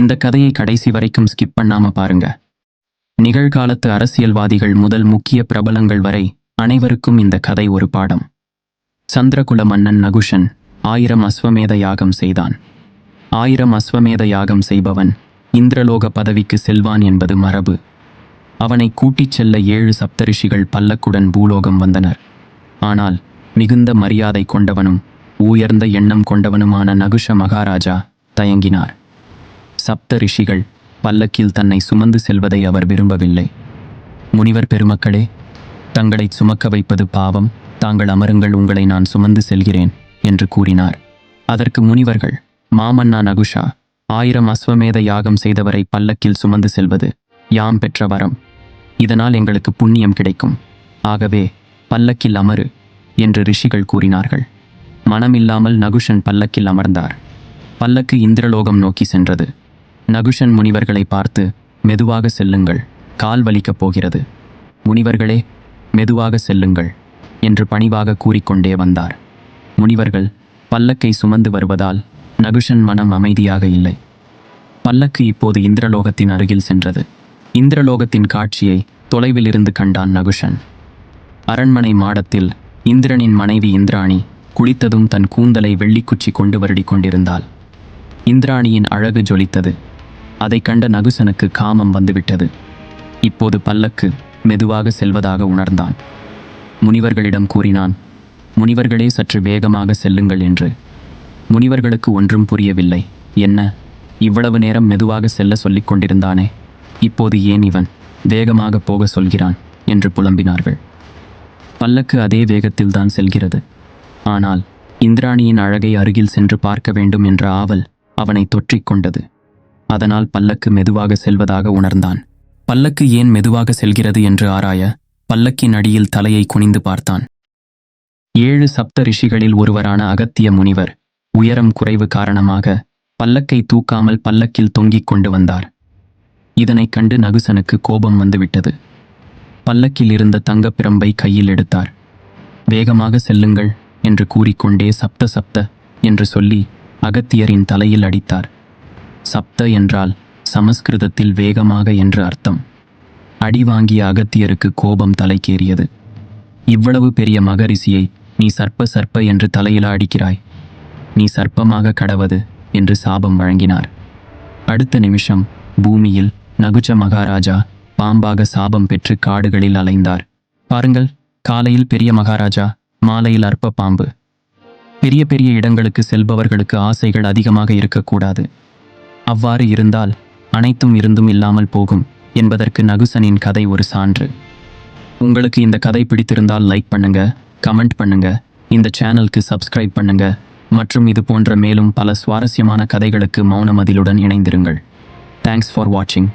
இந்த கதையை கடைசி வரைக்கும் ஸ்கிப் பண்ணாம பாருங்க. நிகழ்காலத்து அரசியல்வாதிகள் முதல் முக்கிய பிரபலங்கள் வரை அனைவருக்கும் இந்த கதை ஒரு பாடம். சந்திரகுல மன்னன் நகுஷன் 1000 அஸ்வமேத யாகம் செய்தான். 1000 அஸ்வமேத யாகம் செய்பவன் இந்திரலோக பதவிக்கு செல்வான் என்பது மரபு. அவனை கூட்டிச் செல்ல 7 சப்தரிஷிகள் பல்லக்குடன் பூலோகம் வந்தனர். ஆனால் மிகுந்த மரியாதை கொண்டவனும் உயர்ந்த எண்ணம் கொண்டவனுமான நகுஷ மகாராஜா தயங்கினார். சப்த ரிஷிகள் பல்லக்கில் தன்னை சுமந்து செல்வதை அவர் விரும்பவில்லை. முனிவர் பெருமக்களே, தங்களை சுமக்க வைப்பது பாவம், தாங்கள் அமருங்கள், உங்களை நான் சுமந்து செல்கிறேன் என்று கூறினார். அதற்கு முனிவர்கள், மாமன்னா நகுஷா, 1000 அஸ்வமேத யாகம் செய்தவரை பல்லக்கில் சுமந்து செல்வது யாம் பெற்ற வரம். இதனால் எங்களுக்கு புண்ணியம் கிடைக்கும். ஆகவே பல்லக்கில் அமரு என்று ரிஷிகள் கூறினார்கள். மனமில்லாமல் நகுஷன் பல்லக்கில் அமர்ந்தார். பல்லக்கு இந்திரலோகம் நோக்கி சென்றது. நகுஷன் முனிவர்களை பார்த்து, மெதுவாக செல்லுங்கள், கால் வலிக்கப் போகிறது. முனிவர்களே, மெதுவாக செல்லுங்கள் என்று பணிவாக கூறிக்கொண்டே வந்தார். முனிவர்கள் பல்லக்கை சுமந்து வருவதால் நகுஷன் மனம் அமைதியாக இல்லை. பல்லக்கு இப்போது இந்திரலோகத்தின் அருகில் சென்றது. இந்திரலோகத்தின் காட்சியை தொலைவில் இருந்து கண்டான் நகுஷன். அரண்மனை மாடத்தில் இந்திரனின் மனைவி இந்திராணி குளித்ததும் தன் கூந்தலை வெள்ளிக்குச்சி கொண்டு வருடி கொண்டிருந்தாள். இந்திராணியின் அழகு ஜொலித்தது. அதை கண்ட நகுசனுக்கு காமம் வந்துவிட்டது. இப்போது பல்லக்கு மெதுவாக செல்வதாக உணர்ந்தான். முனிவர்களிடம் கூறினான், முனிவர்களே, சற்று வேகமாக செல்லுங்கள் என்று. முனிவர்களுக்கு ஒன்றும் புரியவில்லை. என்ன, இவ்வளவு நேரம் மெதுவாக செல்ல சொல்லிக் கொண்டிருந்தானே, இப்போது ஏன் இவன் வேகமாக போக சொல்கிறான் என்று புலம்பினார்கள். பல்லக்கு அதே வேகத்தில்தான் செல்கிறது. ஆனால் இந்திராணியின் அழகை அருகில் சென்று பார்க்க வேண்டும் என்ற ஆவல் அவனை தொற்றிக் கொண்டது. அதனால் பல்லக்கு மெதுவாக செல்வதாக உணர்ந்தான். பல்லக்கு ஏன் மெதுவாக செல்கிறது என்று ஆராய பல்லக்கின் அடியில் தலையை குனிந்து பார்த்தான். 7 சப்த ரிஷிகளில் ஒருவரான அகத்திய முனிவர் உயரம் குறைவு காரணமாக பல்லக்கை தூக்காமல் பல்லக்கில் தொங்கிக் கொண்டு வந்தார். இதனைக் கண்டு நகுசனுக்கு கோபம் வந்துவிட்டது. பல்லக்கில் இருந்த தங்கப்பிரம்பை கையில் எடுத்தார். வேகமாக செல்லுங்கள் என்று கூறிக்கொண்டே சப்த சப்த என்று சொல்லி அகத்தியரின் தலையில் அடித்தார். சப்த என்றால் சமஸ்கிருதத்தில் வேகமாக என்று அர்த்தம். அடி வாங்கிய அகத்தியருக்கு கோபம் தலைக்கேறியது. இவ்வளவு பெரிய மகரிஷியை நீ சர்ப்ப சர்ப்ப என்று தலையில அடிக்கிறாய், நீ சர்ப்பமாக கடவது என்று சாபம் வழங்கினார். அடுத்த நிமிஷம் பூமியில் நகுஷ மகாராஜா பாம்பாக சாபம் பெற்று காடுகளில் அலைந்தார். பாருங்கள், காலையில் பெரிய மகாராஜா, மாலையில் அற்ப பாம்பு. பெரிய பெரிய இடங்களுக்கு செல்பவர்களுக்கு ஆசைகள் அதிகமாக இருக்கக்கூடாது. அவ்வாறு இருந்தால் அனைத்தும் இருந்தும் இல்லாமல் போகும் என்பதற்கு நகுசனின் கதை ஒரு சான்று. உங்களுக்கு இந்த கதை பிடித்திருந்தால் லைக் பண்ணுங்க, கமெண்ட் பண்ணுங்க, இந்த சேனலுக்கு சப்ஸ்கிரைப் பண்ணுங்க மற்றும் இது போன்ற மேலும் பல சுவாரஸ்யமான கதைகளுக்கு மௌனமதிலுடன் இணைந்திருங்கள். தேங்க்ஸ் ஃபார் வாட்சிங்.